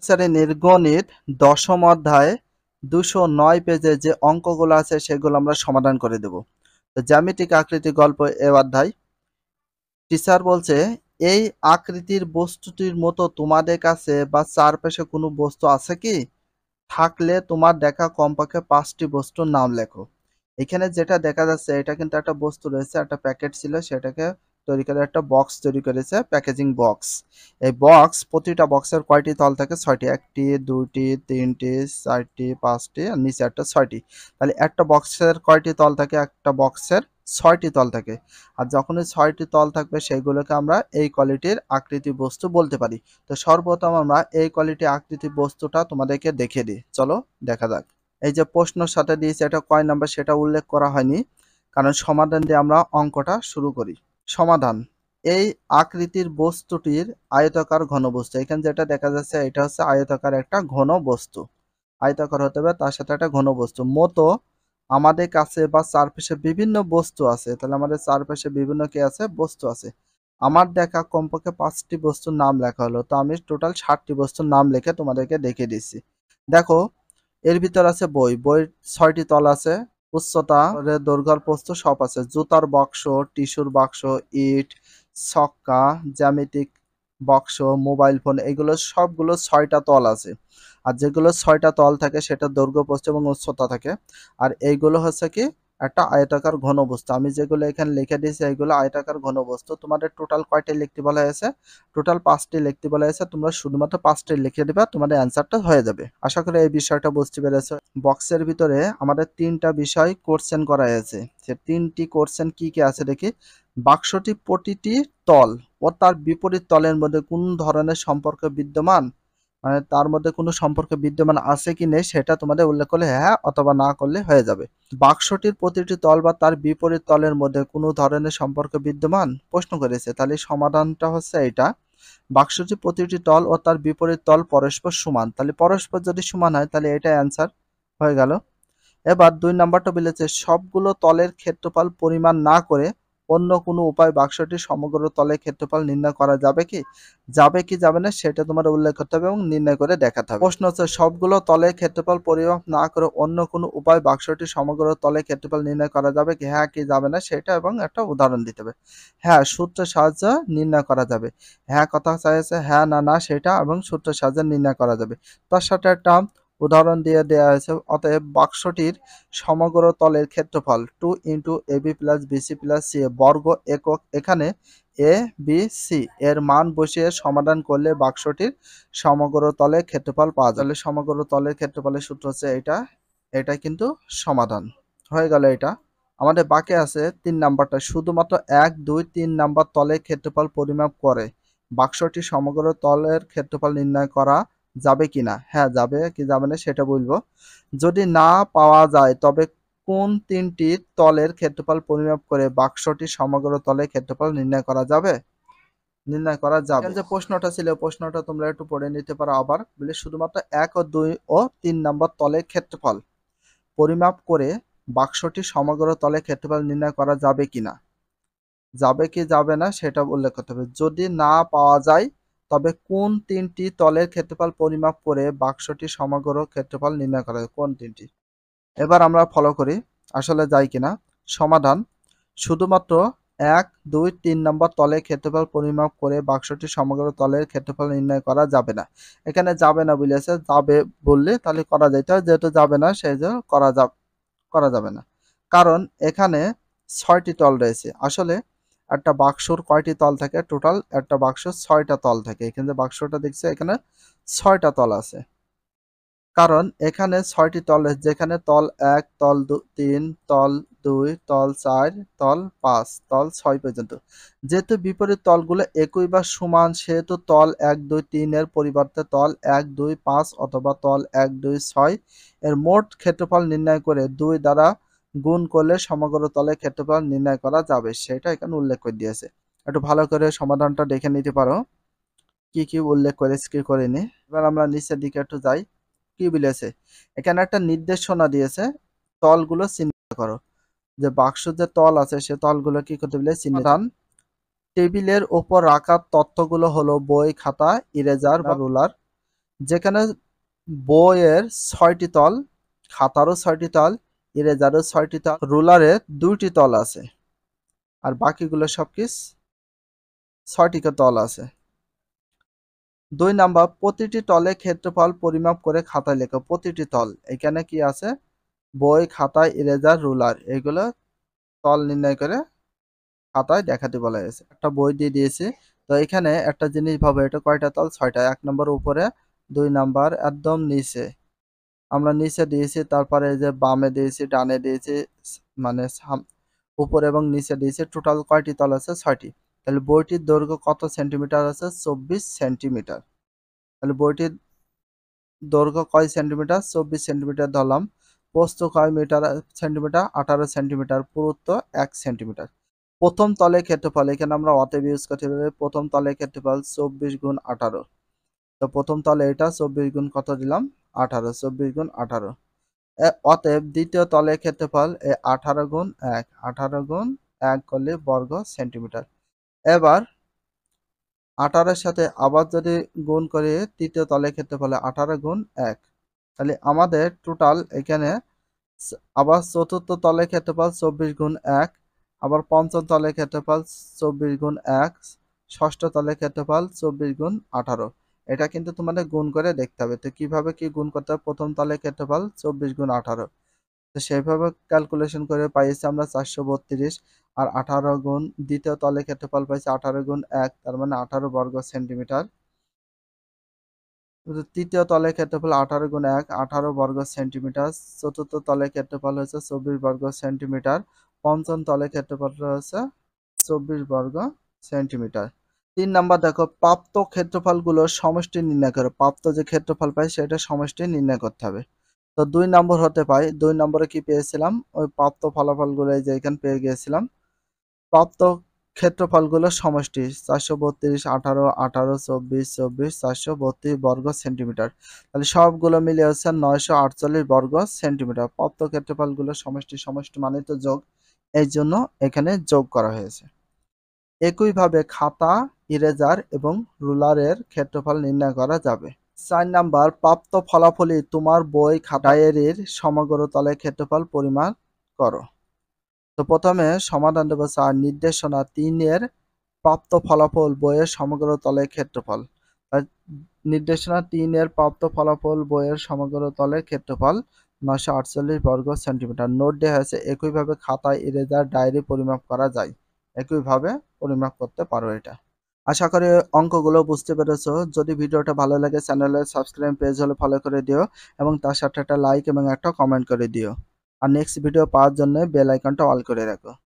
শ্রেণীর গণিত দশম অধ্যায় 209 পেজে যে অঙ্কগুলো আছে সেগুলো আমরা সমাধান করে দেব। তো জ্যামিতিক আকৃতি গল্প এ অধ্যায়। টিচার বলছে, এই আকৃতির বস্তুটির মতো তোমাদের কাছে বা চারপাশে কোনো বস্তু আছে কি? থাকলে তোমার দেখা কমপক্ষে 5টি বস্তুর নাম লেখো। এখানে যেটা দেখা যাচ্ছে এটা কিন্তু একটা বস্তু রয়েছে, একটা প্যাকেট ছিল, সেটাকে তৈরি করে একটা বক্স তৈরি করেছে, প্যাকেজিং বক্স। এই বক্স, প্রতিটা বক্সের কয়টি তল থাকে? 6টি। 1টি, 2টি, 3টি, 4টি, 5টি আর নিচে একটা 6টি। তাহলে একটা বক্সের কয়টি তল থাকে? একটা বক্সের 6টি তল থাকে। আর যখনই 6টি তল থাকবে সেগুলোকে আমরা এই কোয়ালিটির আকৃতি বস্তু বলতে পারি। তো সর্বপ্রথম আমরা এই কোয়ালিটি আকৃতি বস্তুটা তোমাদেরকে দেখিয়ে দিই। চলো দেখা যাক। এই যে প্রশ্নের সাথে দিয়েছে এটা কয় নাম্বার সেটা উল্লেখ করা হয়নি, কারণ সমাধান দিয়ে আমরা অঙ্কটা শুরু করি। সমাধান: এই আকৃতির বস্তুটির আয়তাকার ঘনবস্তু। এখানে যেটা দেখা যাচ্ছে এটা হচ্ছে আয়তাকার একটা ঘন বস্তু। আয়তাকার হতে হবে, তার সাথে একটা ঘন বস্তু মতো আমাদের কাছে বা চারপাশে বিভিন্ন বস্তু আছে। তাহলে আমাদের চারপাশে বিভিন্ন কি আছে? বস্তু আছে। আমার দেখা কমপক্ষে 5টি বস্তুর নাম লেখা হলো। তো আমি টোটাল 60টি বস্তুর নাম লিখে তোমাদেরকে দেখিয়ে দিচ্ছি। দেখো, এর ভিতর আছে বই। বইয়ের 6টি তল আছে, উচ্চতা, দৈর্ঘ্য, প্রস্থ সব আছে। জুতার বাক্স, টিস্যুর বাক্স, ইট, ছক্কা, জ্যামিতিক বাক্স, মোবাইল ফোন, এগুলো সবগুলো 6টা তল আছে। আর যেগুলো 6টা তল থাকে সেটা দৈর্ঘ্য, প্রস্থ এবং উচ্চতা থাকে। আর এইগুলো হচ্ছে কি একটা আয়তাকার ঘনবস্তু। আমি যেগুলো এখানে লিখে দিয়েছি এইগুলো আয়তাকার ঘনবস্তু। তোমাদের টোটাল কয়টি লিখতে বলা হয়েছে? টোটাল 5টি লিখতে বলা হয়েছে। তোমরা শুধুমাত্র 5টি লিখে দিবা, তোমাদের অ্যান্সারটা হয়ে যাবে। আশা করি এই বিষয়টা বুঝতে পেরেছো। বক্সের ভিতরে আমাদের 3টা বিষয় কোশ্চেন করা হয়েছে। সে 3টি কোশ্চেন কি কি আছে দেখি। বাক্সটি প্রতিটি তল ও তার বিপরীত তলের মধ্যে কোন ধরনের সম্পর্ক বিদ্যমান, মানে তার মধ্যে কোনো সম্পর্ক বিদ্যমান আছে কি নেই সেটা তোমাদের উল্লেখ করলে হ্যাঁ অথবা না করলে হয়ে যাবে। বাক্সটির প্রতিটি তল বা তার বিপরীত তলের মধ্যে কোনো ধরনের সম্পর্ক বিদ্যমান প্রশ্ন করেছে। তাহলে সমাধানটা হচ্ছে এটা। বাক্সটির প্রতিটি তল ও তার বিপরীত তল পরস্পর সমান। তাহলে পরস্পর যদি সমান হয় তাহলে এটাই অ্যান্সার হয়ে গেল। এবার 2 নাম্বারটা বলেছে, সবগুলো তলের ক্ষেত্রফল পরিমাণ না করে অন্য কোনো উপায় বাক্সটির সমগ্র তলের ক্ষেত্রফল নির্ণয় করা যাবে কি? যাবে কি যাবে না সেটা তোমার উল্লেখ করতে হবে এবং নির্ণয় করে দেখাতে হবে। প্রশ্ন হচ্ছে, সবগুলো তলের ক্ষেত্রফল পরিমাপ না করে অন্য কোনো উপায় বাক্সটির সমগ্র তলের ক্ষেত্রফল নির্ণয় করা যাবে কি? হ্যাঁ কি যাবে না সেটা এবং একটা উদাহরণ দিতে হবে। হ্যাঁ, সূত্রের সাহায্যে নির্ণয় করা যাবে। হ্যাঁ কথা চাইছে, হ্যাঁ না না সেটা এবং সূত্রের সাহায্যে নির্ণয় করা যাবে। তার সাথে একটা উদাহরণ দিয়ে দেওয়া হয়েছে। অতএব বাক্সটির সমগ্র তলের ক্ষেত্রফল 2 into AB plus BC plus C বর্গ একক। এখানে এ বি সি এর মান বসিয়ে সমাধান করলে বাক্সটির সমগ্র তলের ক্ষেত্রফল পাওয়া যাবে। সমগ্র তলের ক্ষেত্রফলের সূত্র হচ্ছে এটা। এটা কিন্তু সমাধান হয়ে গেল। এটা আমাদের বাকি আছে 3 নাম্বারটা। শুধুমাত্র 1, 2, 3 নাম্বার তলের ক্ষেত্রফল পরিমাপ করে বাক্সটি সমগ্র তলের ক্ষেত্রফল নির্ণয় করা যাবে কিনা? হ্যাঁ যাবে কি যাবে না সেটা বলবো। যদি না পাওয়া যায় তবে কোন 3টি তলের ক্ষেত্রফল পরিমাপ করে বাক্সটি সমগ্র তলের ক্ষেত্রফল নির্ণয় করা যাবে? নির্ণয় করা যাবে। যে প্রশ্নটা ছিল প্রশ্নটা তোমরা একটু পড়ে নিতে পারো আবার। বলে শুধুমাত্র 1 ও 2 ও 3 নম্বর তলের ক্ষেত্রফল পরিমাপ করে বাক্সটি সমগ্র তলের ক্ষেত্রফল নির্ণয় করা যাবে কিনা? যাবে কি যাবে না সেটা উল্লেখ করতে হবে। যদি না পাওয়া যায় তবে কোন 3টি তলের ক্ষেত্রফল পরিমাপ করে বাক্সটি সমগ্র ক্ষেত্রফল নির্ণয় করা যাবে? কোন 3টি? এবার আমরা ফলো করি আসলে যায় কিনা। সমাধান: শুধুমাত্র 1, 2, 3 নম্বর তলের ক্ষেত্রফল পরিমাপ করে বাক্সটি সমগ্র তলের ক্ষেত্রফল নির্ণয় করা যাবে না। এখানে যাবে না বলেছে, যাবে বললে তাহলে করা যেত, যেহেতু যাবে না সেই জন্য করা যাবে না। কারণ এখানে 6টি তল রয়েছে। আসলে একটা বাক্সর কয়টি তল থাকে? টোটাল একটা বাক্সর 6টা তল থাকে। এখানে যে বাক্সটা দেখছে এখানে 6টা তল আছে। কারণ এখানে 6টি তল, যেখানে তল 1, তল 3, তল 2, তল 4, তল 5, তল 6 পর্যন্ত। যেহেতু বিপরীত তলগুলো একই বা সমান সেহেতু তল 1, 2, 3 এর পরিবর্তে তল 1, 2, 5 অথবা তল 1, 2, 6 এর মোট ক্ষেত্রফল নির্ণয় করে 2 দ্বারা গুণ করলে সমগ্র তলের ক্ষেত্রফল নির্ণয় করা যাবে। সেটা এখানে উল্লেখ করে দিয়েছে। একটু ভালো করে সমাধানটা দেখে নিতে পারো কি কি উল্লেখ করেছে কি করেনি। এবার আমরা নিচের দিকে একটু যাই। কি বলেছে এখানে একটা নির্দেশনা দিয়েছে, তলগুলো চিহ্নিত করো। যে বাক্স যে তল আছে সে তলগুলো কি করতে বলে চিহ্নিত। টেবিলের ওপর রাখা তথ্যগুলো হলো বই, খাতা, ইরেজার বা রুলার। যেখানে বইয়ের ৬টি তল, খাতারও ৬টি তল, ইরেজারও ৬টি তল, রুলারের ২টি তল আছে, আর বাকিগুলো সব কি ৬টি তল আছে। ২ নাম্বার, প্রতিটি তলে ক্ষেত্রফল পরিমাপ করে খাতায় লেখো। প্রতিটি তল এখানে কি আছে, বই, খাতা, ইরেজার, রুলার, এগুলো তল নির্ণয় করে খাতায় দেখাতে বলা হয়েছে। একটা বই দিয়ে দিয়েছে, তো এখানে একটা জিনিস ভাবো, এটা কয়টা তল, ৬টা। ১ নম্বর উপরে, ২ নাম্বার একদম নিচে, আমরা নিচে দিয়েছি, তারপরে এই যে বামে দিয়েছি, ডানে দিয়েছি, মানে উপরে এবং নিচে দিয়েছি। টোটাল কয়টি তল আছে, ৬টি। তাহলে বইটির দৈর্ঘ্য কত সেন্টিমিটার আছে, ২৪ সেন্টিমিটার। তাহলে বইটির দৈর্ঘ্য কয় সেন্টিমিটার, ২৪ সেন্টিমিটার ধরলাম। প্রস্থ কয় মিটার সেন্টিমিটার, ১৮ সেন্টিমিটার। পুরুত্ব ১ সেন্টিমিটার। প্রথম তলের ক্ষেত্রফল, এখানে আমরা অতএব ইউজ করতে পারি। প্রথম তলের ক্ষেত্রফল ২৪ গুণ ১৮। তো প্রথম তলে এটা ২৪ গুণ কত দিলাম, ১৮, ২৪ গুণ ১৮। অতএব দ্বিতীয় তলের ক্ষেত্রফল ১৮ গুণ ১, ১৮ গুণ ১ করলে বর্গ সেন্টিমিটার। এবার ১৮-এর সাথে আবার যদি গুণ করি, তৃতীয় তলের ক্ষেত্রফল ১৮ গুণ ১, তাহলে আমাদের টোটাল এখানে আবার চতুর্থ তলের ক্ষেত্রফল ২৪ গুণ ১, আবার পঞ্চম তলের ক্ষেত্রফল ২৪ গুণ ১, ষষ্ঠ তলের ক্ষেত্রফল ২৪ গুণ ১৮। এটা কিন্তু তোমাদের গুণ করে দেখতে হবে। তো কিভাবে কি গুণ করতে হবে, প্রথম তলের ক্ষেত্রফল ২৪ গুণ ১৮, তো সেইভাবে ক্যালকুলেশন করে পাইছি আমরা ৪৩২, আর ১৮ গুণ দ্বিতীয় তলের ক্ষেত্রফল পাইছি ১৮ গুণ ১, তার মানে ১৮ বর্গ সেন্টিমিটার। তৃতীয় তলের ক্ষেত্রফল ১৮ গুণ ১, ১৮ বর্গ সেন্টিমিটার। চতুর্থ তলের ক্ষেত্রফল হচ্ছে ২৪ বর্গ সেন্টিমিটার। পঞ্চম তলের ক্ষেত্রফল হচ্ছে ২৪ বর্গ সেন্টিমিটার। ৩ নাম্বার দেখো, প্রাপ্ত ক্ষেত্রফলগুলোর সমষ্টি নির্ণয় করো। প্রাপ্ত যে ক্ষেত্রফল পাই সেটা সমষ্টি নির্ণয় করতে হবে। তো ২ নম্বর হতে পাই। ২ নম্বরে কি পেয়েছিলাম, ওই প্রাপ্ত ফলাফলগুলো এই যে এখানে পেয়ে গিয়েছিলাম। প্রাপ্ত ক্ষেত্রফলগুলোর সমষ্টি ৪৩২, ১৮, ১৮, ২৪, ২৪, ৪৩২ বর্গ সেন্টিমিটার। তাহলে সবগুলো মিলে হচ্ছে ৯৪৮ বর্গ সেন্টিমিটার। প্রাপ্ত ক্ষেত্রফলগুলোর সমষ্টি, সমষ্টি মানে তো যোগ, এই জন্য এখানে যোগ করা হয়েছে। একইভাবে খাতা, ইরেজার এবং রুলারের ক্ষেত্রফল নির্ণয় করা যাবে। ৪ নাম্বার, প্রাপ্ত ফলাফলই তোমার বই, খাতা, ডায়েরির সমগ্র তলের ক্ষেত্রফল পরিমাপ করো। তো প্রথমে সমাধান দেব ৪, নির্দেশনা ৩ এর প্রাপ্ত ফলাফল বইয়ের সমগ্র তলের ক্ষেত্রফল। নির্দেশনা ৩ এর প্রাপ্ত ফলাফল বইয়ের সমগ্র তলের ক্ষেত্রফল ৯৪৮ বর্গ সেন্টিমিটার। নোট দেওয়া হয়েছে, একইভাবে খাতায়, ইরেজার, ডায়েরি পরিমাপ করা যায়। একইভাবে পরিমাপ করতে পারো এটা। আশা করি অঙ্কগুলো বুঝতে পেরেছো। যদি ভিডিওটা ভালো লাগে চ্যানেলে সাবস্ক্রাইব, পেজ হলে ফলো করে দিও এবং তার সাথে একটা লাইক এবং একটা কমেন্ট করে দিও। আর নেক্সট ভিডিও পাওয়ার জন্য বেল আইকনটা অল করে রাখো।